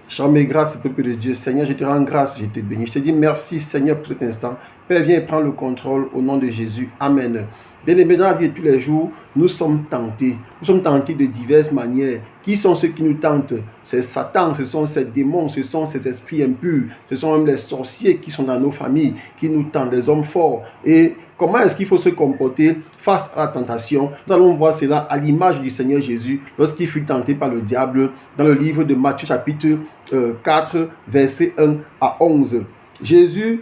Charme et grâce, peuple de Dieu. Seigneur, je te rends grâce, je te bénis. Je te dis merci, Seigneur, pour cet instant. Père, viens et prends le contrôle au nom de Jésus. Amen. Bien-aimés, dans la vie de tous les jours, nous sommes tentés. Nous sommes tentés de diverses manières. Qui sont ceux qui nous tentent? C'est Satan, ce sont ces démons, ce sont ces esprits impurs, ce sont même les sorciers qui sont dans nos familles, qui nous tentent, des hommes forts. Et comment est-ce qu'il faut se comporter face à la tentation? Nous allons voir cela à l'image du Seigneur Jésus lorsqu'il fut tenté par le diable dans le livre de Matthieu chapitre 4, versets 1 à 11. Jésus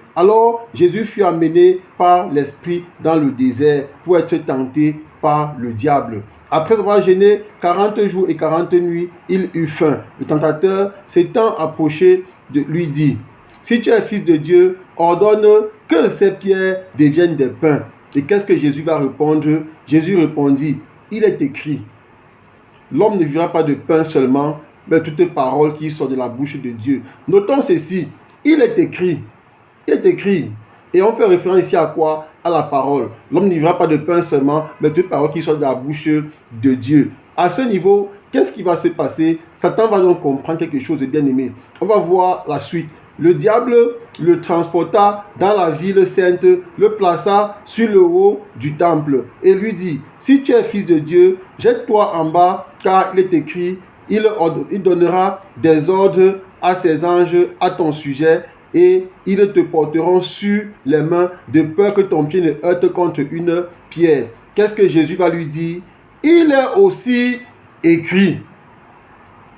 fut amené par l'Esprit dans le désert pour être tenté par le diable. Après avoir jeûné 40 jours et 40 nuits, il eut faim. Le tentateur s'étant approché lui dit: si tu es fils de Dieu, ordonne que ces pierres deviennent des pains. Et qu'est-ce que Jésus va répondre? Jésus répondit: il est écrit, l'homme ne vivra pas de pain seulement, mais toutes paroles qui sortent de la bouche de Dieu. Notons ceci, il est écrit. Et on fait référence ici à quoi? À la parole. L'homme ne vivra pas de pain seulement, mais toutes paroles qui sortent de la bouche de Dieu. À ce niveau, qu'est-ce qui va se passer? Satan va donc comprendre quelque chose de bien aimé. On va voir la suite. Le diable le transporta dans la ville sainte, le plaça sur le haut du temple et lui dit: si tu es fils de Dieu, jette-toi en bas, car il est écrit, il donnera des ordres à ses anges à ton sujet, et ils te porteront sur les mains, de peur que ton pied ne heurte contre une pierre. Qu'est-ce que Jésus va lui dire? Il est aussi écrit,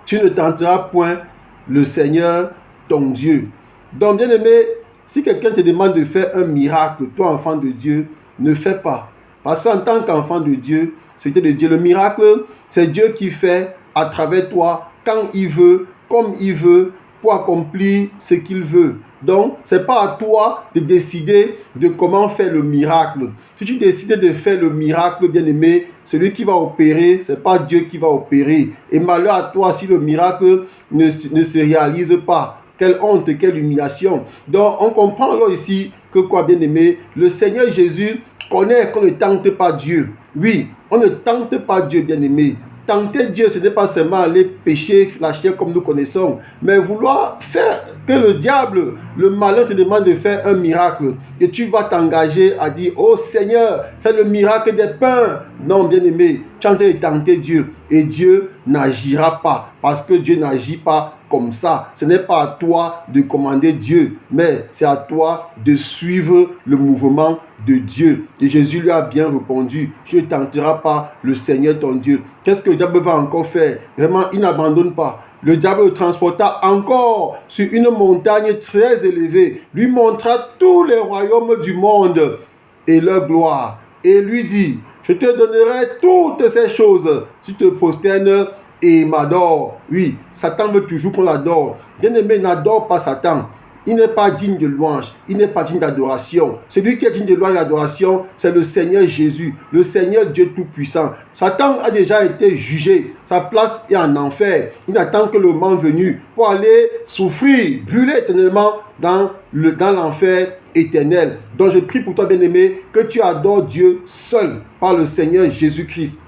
tu ne tenteras point le Seigneur ton Dieu. Donc, bien aimé, si quelqu'un te demande de faire un miracle, toi, enfant de Dieu, ne fais pas. Parce qu'en tant qu'enfant de Dieu, c'était de Dieu. Le miracle, c'est Dieu qui fait à travers toi, quand il veut, comme il veut, pour accomplir ce qu'il veut. Donc, ce n'est pas à toi de décider de comment faire le miracle. Si tu décides de faire le miracle, bien aimé, celui qui va opérer, ce n'est pas Dieu qui va opérer. Et malheur à toi si le miracle ne se réalise pas. Quelle honte, quelle humiliation. Donc, on comprend alors ici que quoi, bien aimé, le Seigneur Jésus connaît qu'on ne tente pas Dieu. Oui, on ne tente pas Dieu, bien aimé. Tenter Dieu, ce n'est pas seulement aller pécher la chair comme nous connaissons, mais vouloir faire que le diable, le malin te demande de faire un miracle. Et tu vas t'engager à dire: oh Seigneur, fais le miracle des pains. Non, bien aimé, tu es en train de tenter Dieu. Et Dieu n'agira pas, parce que Dieu n'agit pas comme ça. Ce n'est pas à toi de commander Dieu, mais c'est à toi de suivre le mouvement de Dieu. Et Jésus lui a bien répondu: je ne tenterai pas le Seigneur ton Dieu. Qu'est-ce que le diable va encore faire? Vraiment, il n'abandonne pas. Le diable le transporta encore sur une montagne très élevée, lui montra tous les royaumes du monde et leur gloire, et lui dit: je te donnerai toutes ces choses si tu te prosternes et m'adores. Oui, Satan veut toujours qu'on l'adore. Bien-aimé, n'adore pas Satan. Il n'est pas digne de louange, il n'est pas digne d'adoration. Celui qui est digne de louange et d'adoration, c'est le Seigneur Jésus, le Seigneur Dieu Tout-Puissant. Satan a déjà été jugé, sa place est en enfer. Il n'attend que le moment venu pour aller souffrir, brûler éternellement dans l'enfer éternel. Donc je prie pour toi, bien-aimé, que tu adores Dieu seul par le Seigneur Jésus-Christ.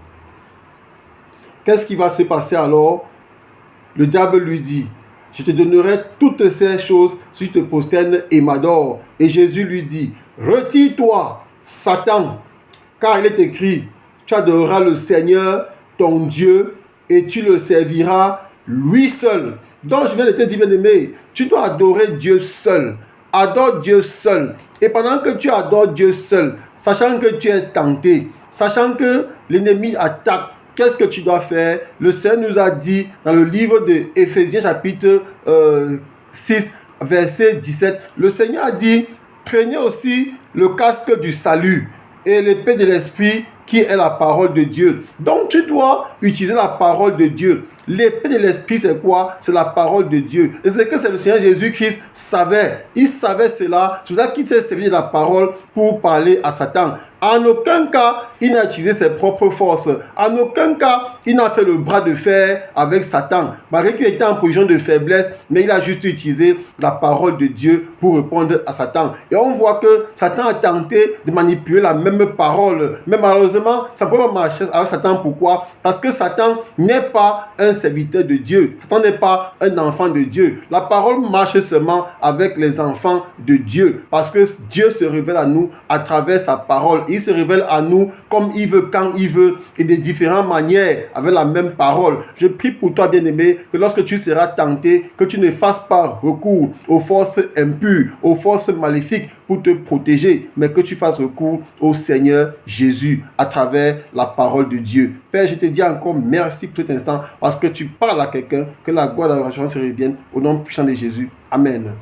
Qu'est-ce qui va se passer alors? Le diable lui dit: je te donnerai toutes ces choses si tu te prosternes et m'adores. Et Jésus lui dit: retire-toi, Satan, car il est écrit, tu adoreras le Seigneur, ton Dieu, et tu le serviras lui seul. Donc je viens de te dire, bien-aimé, tu dois adorer Dieu seul. Adore Dieu seul. Et pendant que tu adores Dieu seul, sachant que tu es tenté, sachant que l'ennemi attaque, qu'est-ce que tu dois faire? Le Seigneur nous a dit dans le livre de Éphésiens chapitre 6, verset 17, le Seigneur a dit: prenez aussi le casque du salut et l'épée de l'esprit qui est la parole de Dieu. Donc tu dois utiliser la parole de Dieu. L'épée de l'esprit, c'est quoi? C'est la parole de Dieu. Et c'est que c'est le Seigneur Jésus-Christ savait. Il savait cela. C'est pour ça qu'il s'est servi de la parole pour parler à Satan. En aucun cas, il n'a utilisé ses propres forces. En aucun cas, il n'a fait le bras de fer avec Satan. Malgré qu'il était en position de faiblesse, mais il a juste utilisé la parole de Dieu pour répondre à Satan. Et on voit que Satan a tenté de manipuler la même parole. Mais malheureusement, ça ne peut pas marcher avec Satan. Pourquoi? Parce que Satan n'est pas un serviteur de Dieu. Satan n'est pas un enfant de Dieu. La parole marche seulement avec les enfants de Dieu. Parce que Dieu se révèle à nous à travers sa parole. Il se révèle à nous comme il veut, quand il veut, et de différentes manières, avec la même parole. Je prie pour toi, bien-aimé, que lorsque tu seras tenté, que tu ne fasses pas recours aux forces impures, aux forces maléfiques pour te protéger, mais que tu fasses recours au Seigneur Jésus à travers la parole de Dieu. Père, je te dis encore merci pour cet instant, parce que tu parles à quelqu'un, que la gloire de la résurrection se revienne au nom puissant de Jésus. Amen.